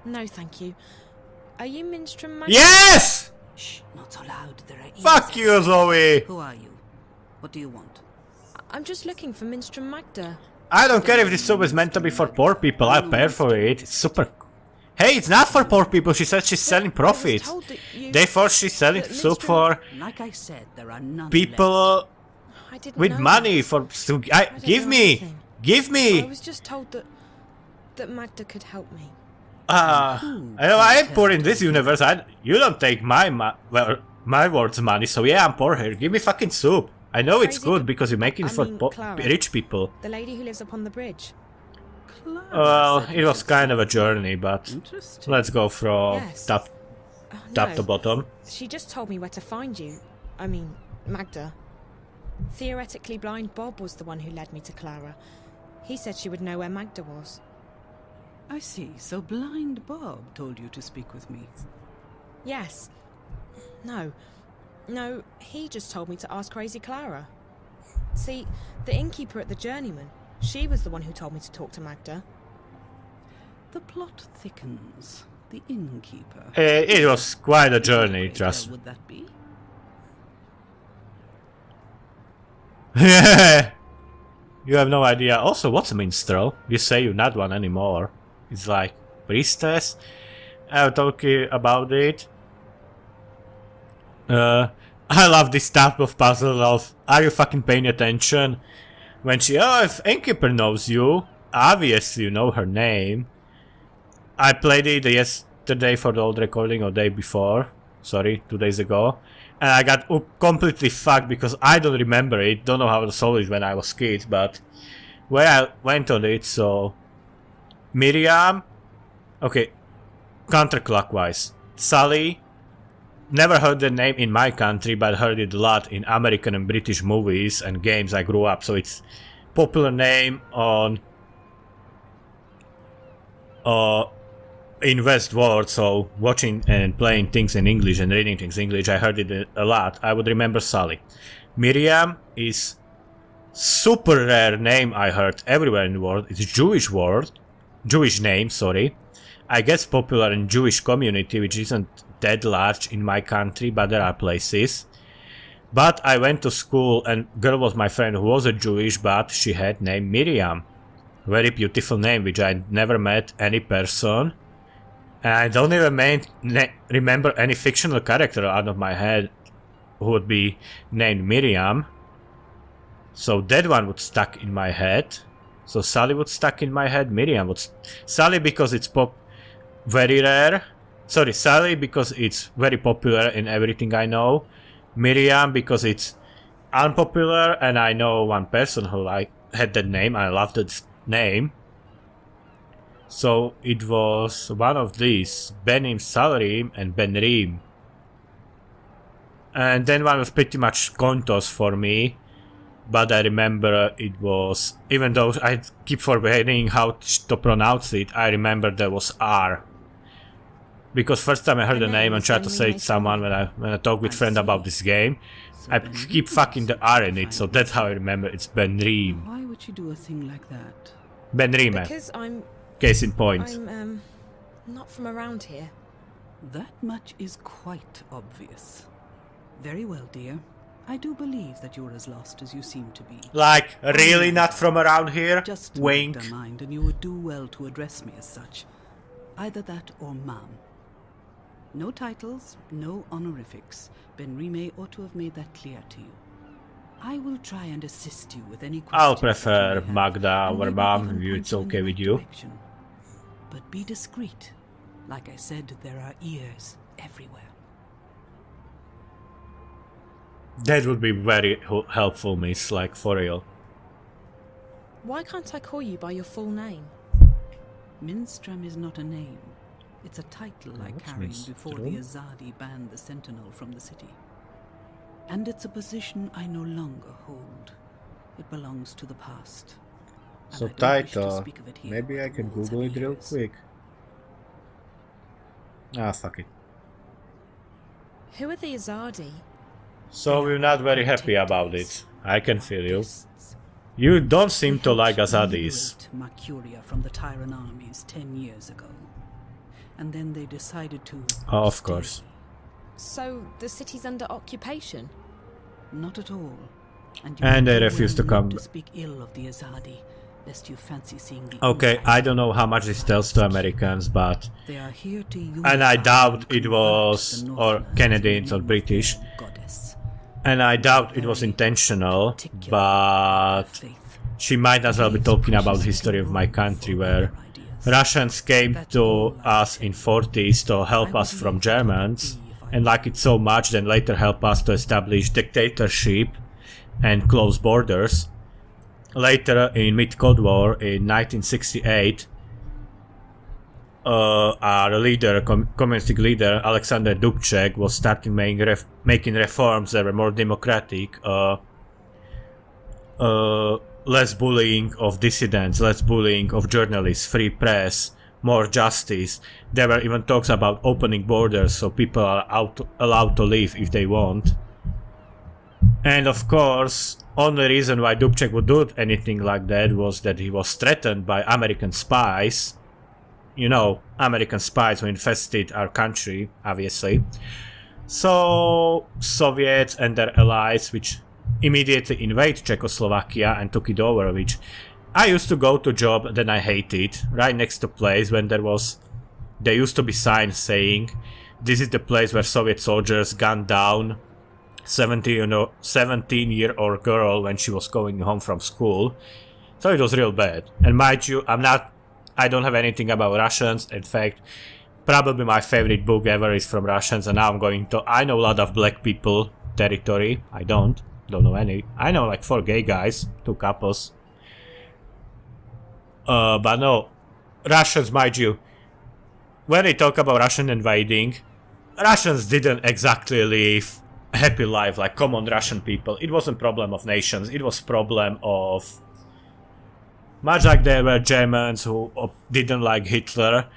No, thank you. Are you Minstrom Magda? Yes! Shh, not so loud. There are Fuck ears. you, Zoe! Who are you? What do you want? I'm just looking for Minstrom Magda. I don't care if this soup is meant to be for poor people, I'll pay for it. It's super... Hey, it's not for poor people, she said she's selling profits. Therefore she's selling soup for Like I said, there are none people I didn't with know money that. for... I don't give know me! anything. Give I me! was just told that Magda could help me. I know I am poor in this universe, you don't take my word's money, so yeah, I'm poor here. Give me fucking soup. I know it's Crazy good because you're making it for Clara. rich people. The lady who lives up on the bridge. Well, it was kind of a journey, but let's go from Yes. top to bottom. She just told me where to find you. I mean, Magda. Theoretically blind Bob was the one who led me to Clara. He said she would know where Magda was. I see. So blind Bob told you to speak with me. Yes. No, he just told me to ask Crazy Clara. See, the innkeeper at the Journeyman, she was the one who told me to talk to Magda. The plot thickens. The innkeeper. It was quite a journey, trust Would that be? me. You have no idea. Also, what's a minstrel? You say you're not one anymore. It's like priestess. I'll talk about it. I love this type of puzzle of, are you fucking paying attention? When she, oh, if innkeeper knows you, obviously you know her name. I played it yesterday for the old recording, or day before. Sorry, 2 days ago. And I got completely fucked because I don't remember it. Don't know how to solve it when I was kid, but where I went on it, so Miriam, okay, counterclockwise. Sally, never heard the name in my country, but heard it a lot in American and British movies and games I grew up, so it's popular name on in West World, so watching and playing things in English and reading things in English, I heard it a lot. I would remember Sally. Miriam is super rare name I heard everywhere in the world. It's Jewish name, sorry. I guess popular in Jewish community, which isn't that large in my country, but there are places. But I went to school and girl was my friend who was a Jewish, but she had name Miriam. Very beautiful name, which I never met any person. And I don't even remember any fictional character out of my head who would be named Miriam. So that one would stuck in my head. So Sally would stuck in my head. Miriam would... Sally because it's very rare. Sorry, Sally because it's very popular in everything I know. Miriam because it's unpopular and I know one person who had that name. I love that name. So it was one of these, Benim Salarim and Benrim. And then one was pretty much coin toss for me. But I remember it was, even though I keep forgetting how to pronounce it, I remember there was R. Because first time I heard the name and tried to say it to someone when I talk with friend about this game, I keep fucking the R in it, so that's how I remember it's Benrim. Why would you do a thing like that? Benrim. Because Case in point. I'm not from around here. That much is quite obvious. Very well, dear. I do believe that you're as lost as you seem to be. Like, really not from around here? Just Wink. Magda mind, and you would do well to address me as such. Either that or ma'am. No titles, no honorifics. Benrime ought to have made that clear to you. I will try and assist you with any questions. I'll prefer Magda over maybe mom even if it's point you in okay the with right you. direction. But be discreet. Like I said, there are ears everywhere. That would be very helpful, miss, like for real. Why can't I call you by your full name? Minstrom is not a name. It's a title I What's carried before the Minstrom? Azadi banned the Sentinel from the city. And it's a position I no longer hold. It belongs to the past. And So I don't wish to title, speak of it here maybe I for can the walls Google of it real ears. quick. Ah, fuck it. Who are the Azadi? So we're not very happy about it. I can feel you. Artists. You don't seem to They like helped Azadis. liberate Mercuria from the Tyran armies 10 years ago. and then they decided to... Oh, of stay. course. So the city's under occupation? Not at all. And you they do refuse to well come. to speak ill of the Azadi, lest you fancy seeing the Okay, inside. I don't know how much this tells to Americans, but... They are here to And I unify doubt and it convert was, the or Northerners Canadians to or the name of British, their goddess. and I doubt it was intentional, but she might as well be talking about the history of my country, where Russians came to us in 40s to help us from Germans, and like it so much, then later help us to establish dictatorship and close borders. Later, in mid-Cold War, in 1968, our leader, communist leader, Alexander Dubček, was starting making reforms that were more democratic, less bullying of dissidents, less bullying of journalists, free press, more justice. There were even talks about opening borders so people are allowed to leave if they want. And of course, only reason why Dubček would do anything like that was that he was threatened by American spies. You know, American spies who infested our country, obviously. So, Soviets and their allies, which immediately invaded Czechoslovakia and took it over, which I used to go to job that I hated, right next to place when there used to be signs saying, this is the place where Soviet soldiers gunned down 17-year-old girl when she was going home from school. So it was real bad. And mind you, I don't have anything about Russians. In fact, probably my favorite book ever is from Russians, and now I know a lot of black people territory. I don't know any. I know like 4 gay guys, 2 couples. But no, Russians, mind you, when they talk about Russian invading, Russians didn't exactly live a happy life like common Russian people. It wasn't problem of nations, it was problem of... Much like there were Germans who didn't like Hitler,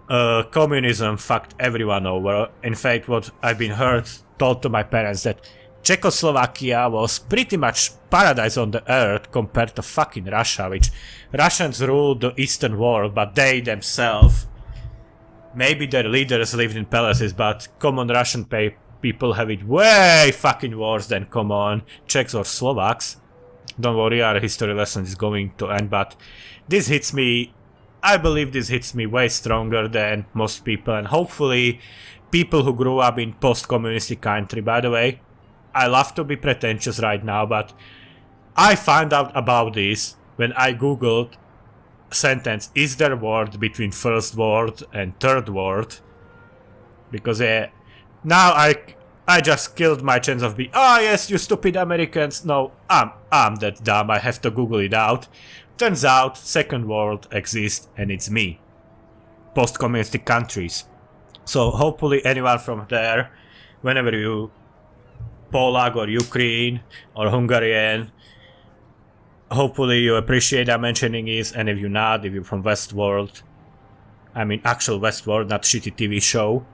communism fucked everyone over. In fact, what I've been told to my parents, that Czechoslovakia was pretty much paradise on the earth compared to fucking Russia, which Russians ruled the Eastern world, but they themselves, maybe their leaders lived in palaces, but common Russian people have it way fucking worse than common Czechs or Slovaks. Don't worry, our history lesson is going to end, but this hits me, I believe this hits me way stronger than most people, and hopefully people who grew up in post-communistic country. By the way, I love to be pretentious right now, but I found out about this when I googled sentence, is there a word between first word and third word? Because now I just killed my chance of being, oh yes, you stupid Americans. No, I'm that dumb, I have to Google it out. Turns out, second world exists, and it's me. Post-communistic countries. So hopefully anyone from there, whenever you Polak or Ukraine or Hungarian, hopefully you appreciate I'm mentioning this, and if you're not, if you're from Westworld, I mean actual Westworld, not shitty TV show,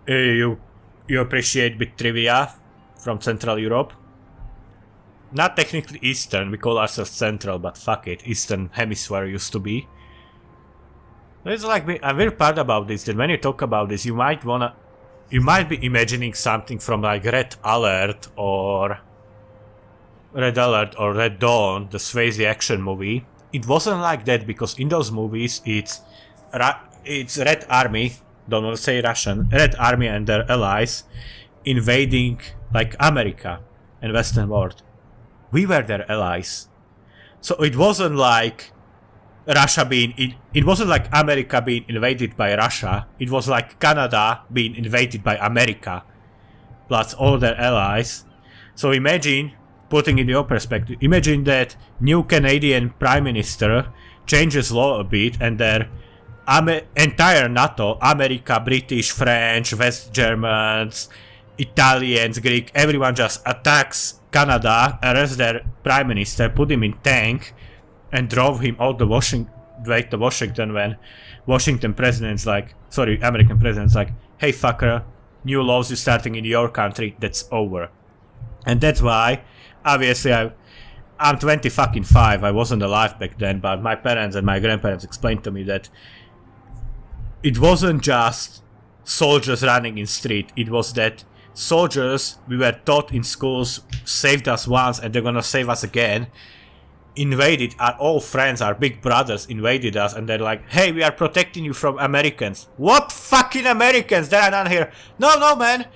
you appreciate bit trivia from Central Europe. Not technically Eastern, we call ourselves Central, but fuck it, Eastern Hemisphere used to be. It's like, I'm very proud about this, that when you talk about this, you might be imagining something from like Red Alert or Red Dawn, the Swayze action movie. It wasn't like that, because in those movies it's Red Army, don't want to say Russian, Red Army and their allies invading like America and Western world. We were their allies. So it wasn't like it wasn't like America being invaded by Russia. It was like Canada being invaded by America, plus all their allies. So imagine, putting in your perspective, imagine that new Canadian Prime Minister changes law a bit, and their entire NATO, America, British, French, West Germans, Italians, Greek, everyone just attacks Canada, arrests their Prime Minister, put him in tank, and drove him all the way to Washington, when American president's like, hey fucker, new laws is starting in your country, that's over. And that's why, obviously, I'm 25, I wasn't alive back then, but my parents and my grandparents explained to me that it wasn't just soldiers running in street. It was that soldiers we were taught in schools saved us once and they're gonna save us again. Invaded, our old friends, our big brothers invaded us, and they're like, hey, we are protecting you from Americans. What fucking Americans? There are none here. No, man.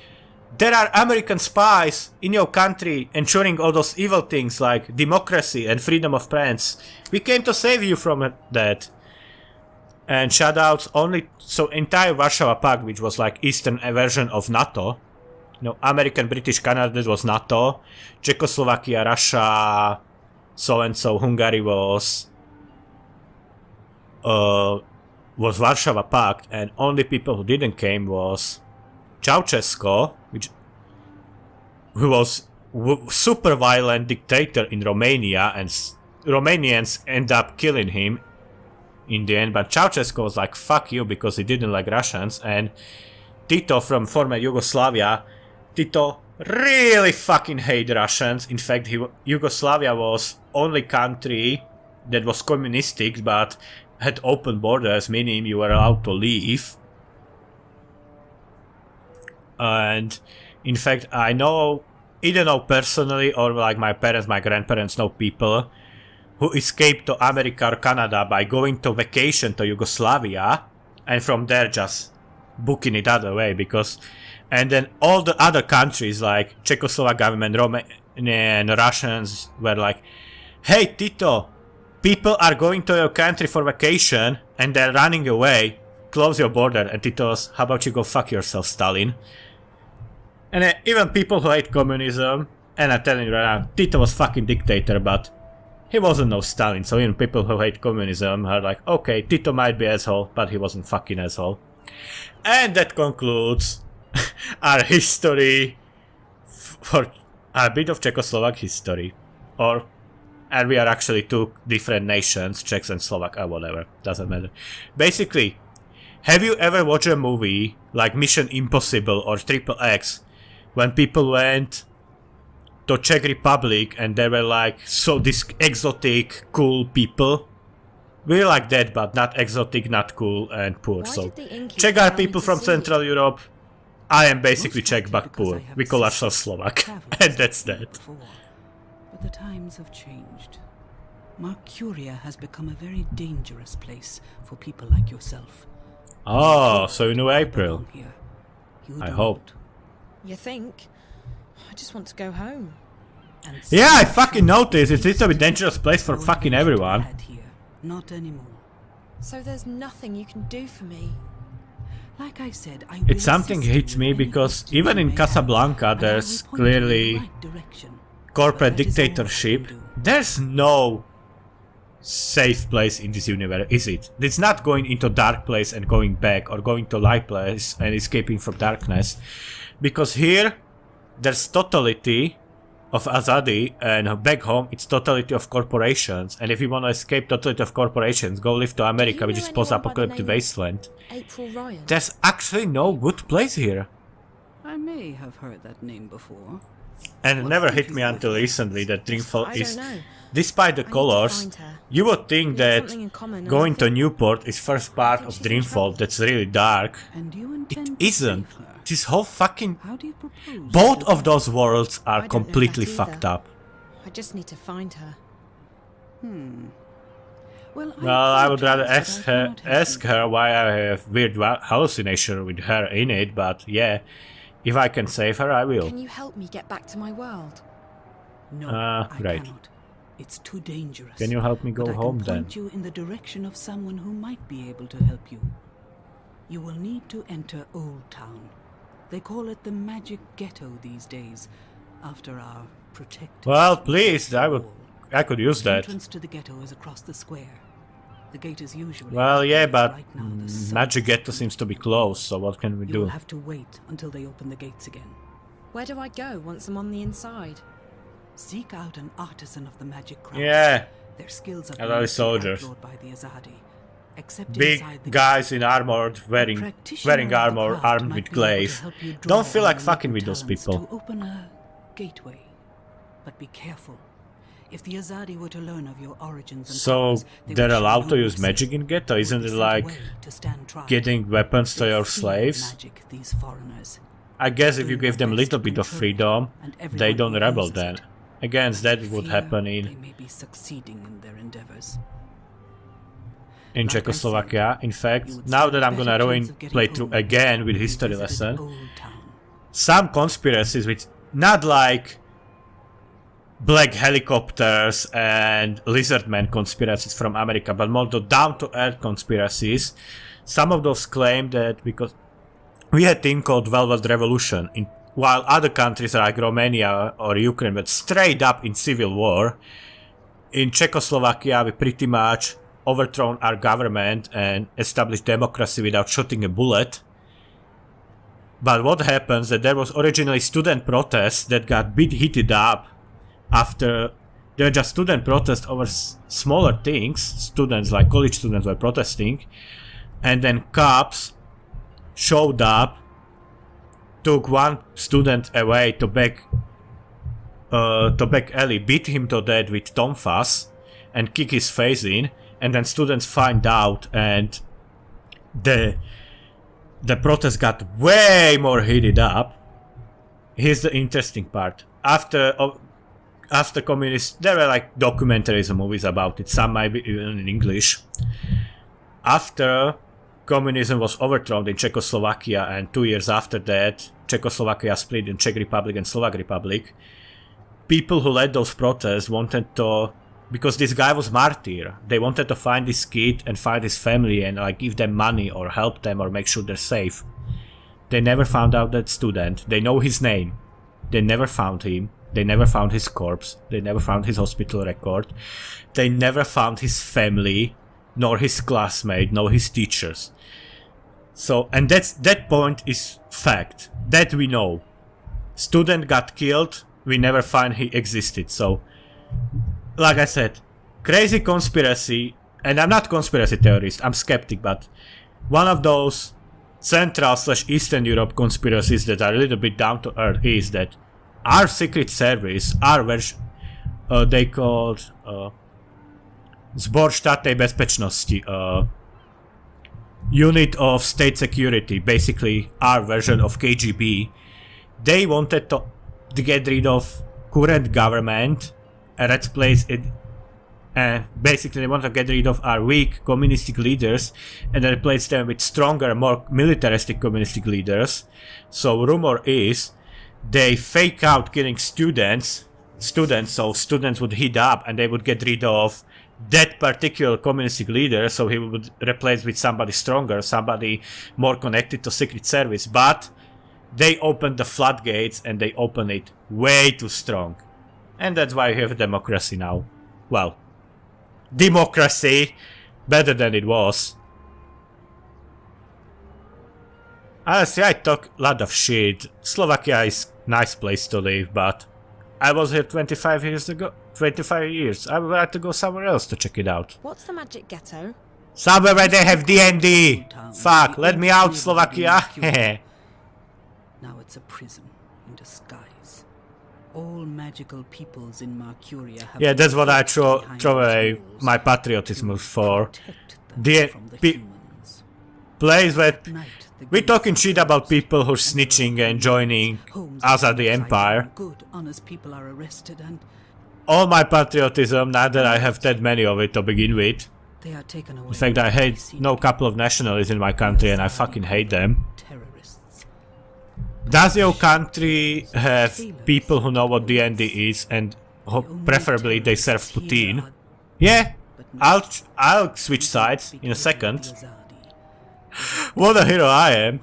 There are American spies in your country ensuring all those evil things like democracy and freedom of press. We came to save you from that. And shoutouts only, so entire Warsaw Pact, which was like Eastern version of NATO. You know, American, British, Canada was NATO. Czechoslovakia, Russia, so-and-so, Hungary was Warsaw Pact, and only people who didn't came was Ceausescu, who was super violent dictator in Romania, and Romanians end up killing him in the end, but Ceausescu was like, fuck you, because he didn't like Russians, and Tito from former Yugoslavia, Tito really fucking hate Russians. In fact, Yugoslavia was only country that was communistic but had open borders, meaning you were allowed to leave. And in fact, I either know personally or like my parents, my grandparents know people who escaped to America or Canada by going to vacation to Yugoslavia and from there just booking it other way, because and then all the other countries like Czechoslovak government, Romanian, Russians were like, hey Tito, people are going to your country for vacation and they're running away, close your border. And Tito's, how about you go fuck yourself, Stalin? And even people who hate communism, and I'm telling you right now, Tito was fucking dictator, but he wasn't no Stalin. So even people who hate communism are like, okay, Tito might be asshole, but he wasn't fucking asshole. And that concludes our history for a bit of Czechoslovak history. And we are actually two different nations, Czechs and Slovak, or whatever, doesn't matter. Basically, have you ever watched a movie like Mission Impossible or Triple X when people went to Czech Republic and they were like so this exotic, cool people? We're like that, but not exotic, not cool, and poor. Why So did the innkeeper Czech are tell me people to from see Central you? Europe. I am basically Most Czech, likely but because poor. I have We call assisted ourselves Slovak, travelers and that's that. before. But the times have changed. Mercuria has become a very dangerous place for people like yourself. Oh, so you know April. belong here. You I do hope. not. You think? I just want to go home. And Yeah, I so fucking shall noticed. It's you a bit dangerous place for Your fucking adventure everyone. had here. Not anymore. So there's nothing you can do for me. Like I said, I It's something hits me because even in Casablanca there's clearly corporate dictatorship. There's no safe place in this universe, is it? It's not going into dark place and going back, or going to light place and escaping from darkness. Because here there's totality of Azadi, and back home it's totality of corporations. And if you want to escape totality of corporations, go live to America, you which know is anyone by the post-apocalyptic name of wasteland. April Ryan. There's actually no good place here. I may have heard that name before. And it never hit me until recently that Dreamfall I is, don't know. despite the I need to colors, find her. you would think We have that something in common, and going I to think- Newport is first part think of she's in Dreamfall trouble. that's really dark. And you It intend to isn't. save her. This whole fucking... How do you propose? Both to of do those worlds I are don't know completely that fucked either. up. I just need to find her. Well, Well, I would rather apologize, ask but I her, cannot help ask you. her why I have weird hallucination with her in it, but yeah, if I can save her, I will. Can you help me get back to my world? No, Ah, I right. cannot. It's too dangerous. Can you help me go But I home can then? point you in the direction of someone who might be able to help you. You will need to enter Old Town. They call it the Magic Ghetto these days, after our protected. Well, please, wall. I could use The that. entrance to the ghetto is across the square. The gate is usually. Well, yeah, but right now the sun Magic is Ghetto setting. seems to be closed, so what can we You do? will have to wait until they open the gates again. Where do I go once I'm on the inside? Seek out an artisan of the magic craft. Yeah, Their skills are I love soldiers. outlawed by the Azadi. Except big inside the guys in armor, wearing practitioner of the armor, craft armed might with be able to glaive. help you draw Don't feel on like your fucking local with those talents people. To open a gateway. But be careful. If the Azadi were to learn of your origins and So powers, they they're would show allowed to no use mercy. magic in Ghetto? You Isn't would it be sent like away to stand trial. getting weapons to They your fear slaves? magic, these foreigners. I guess if you Doing give their them a best little to bit of control it, freedom, and they everyone don't who rebel uses then. it. Against that would Fear happen They in may be succeeding in their endeavors. in Like I Czechoslovakia. In You fact, would now stand that a I'm gonna better ruin chance of getting playthrough home again with if you history visited lesson, Old Town. some conspiracies which not like black helicopters and lizardman conspiracies from America, but more the down-to-earth conspiracies. Some of those claim that because we had a thing called Velvet Revolution, while other countries like Romania or Ukraine were straight up in civil war, in Czechoslovakia we pretty much overthrown our government and established democracy without shooting a bullet. But what happens that there was originally student protests that got heated up after there were just student protests over smaller things. Students, like college students, were protesting, and then cops showed up, took one student away to back alley, beat him to death with tonfas, and kick his face in. And then students find out, and the protest got way more heated up. Here's the interesting part. After communists, there were like documentaries and movies about it, some might be even in English. After communism was overthrown in Czechoslovakia, and 2 years after that, Czechoslovakia split in Czech Republic and Slovak Republic, people who led those protests wanted to, because this guy was martyr, they wanted to find this kid and find his family and like give them money or help them or make sure they're safe. They never found out that student. They know his name. They never found him. They never found his corpse. They never found his hospital record. They never found his family, nor his classmate, nor his teachers. So, and that point is fact. That we know. Student got killed. We never find he existed. So, like I said, crazy conspiracy, and I'm not conspiracy theorist, I'm skeptic, but one of those Central/Eastern Europe conspiracies that are a little bit down to earth is that our secret service, they called Zbor štátnej bezpečnosti, unit of state security, basically our version of KGB. They wanted to get rid of current government and replace it. And basically they want to get rid of our weak communistic leaders and replace them with stronger, more militaristic communistic leaders. So rumor is they fake out killing students, so students would heat up and they would get rid of that particular communistic leader, so he would replace with somebody stronger, somebody more connected to secret service. But they opened the floodgates and they opened it way too strong. And that's why we have democracy now. Well, democracy, better than it was. Honestly, I talk a lot of shit. Slovakia is a nice place to live, but I was here 25 years ago. 25 years. I would like to go somewhere else to check it out. What's the magic ghetto? Somewhere where they have D&D. Fuck, let me out, Slovakia. Now it's a prison in disguise. All magical peoples in Mercuria have Yeah, that's what I throw behind away those walls my patriotism to for. protect them The from the pe- humans. Place where At night, the we're gates talking are shit about closed, people who are and snitching those and joining homes us are at the upside Empire. down. Good, honest people are arrested and All my patriotism, not that I have that many of it to begin with. they are taken away. In fact, I hate They no seek couple of nationalities in my country and I fucking hate them. terrorists. Does your country have people who know what D&D is and preferably they serve poutine? Yeah, I'll switch sides in a second. What a hero I am.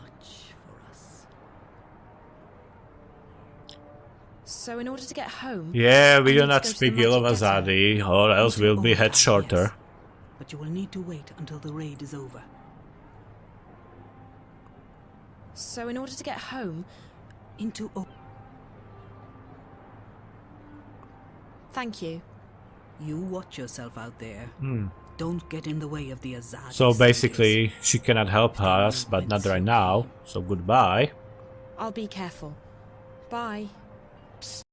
So in order to get home... Yeah, we I do need to not go to speak the ill of magic ghetto. Azadi, or else we'll be head shorter. But you will need to wait until the raid is over. So in order to get home... Into Thank you. You watch yourself out there. Don't get in the way of the Azadi. So basically, she cannot help us, but not right now, so goodbye. I'll be careful. Bye.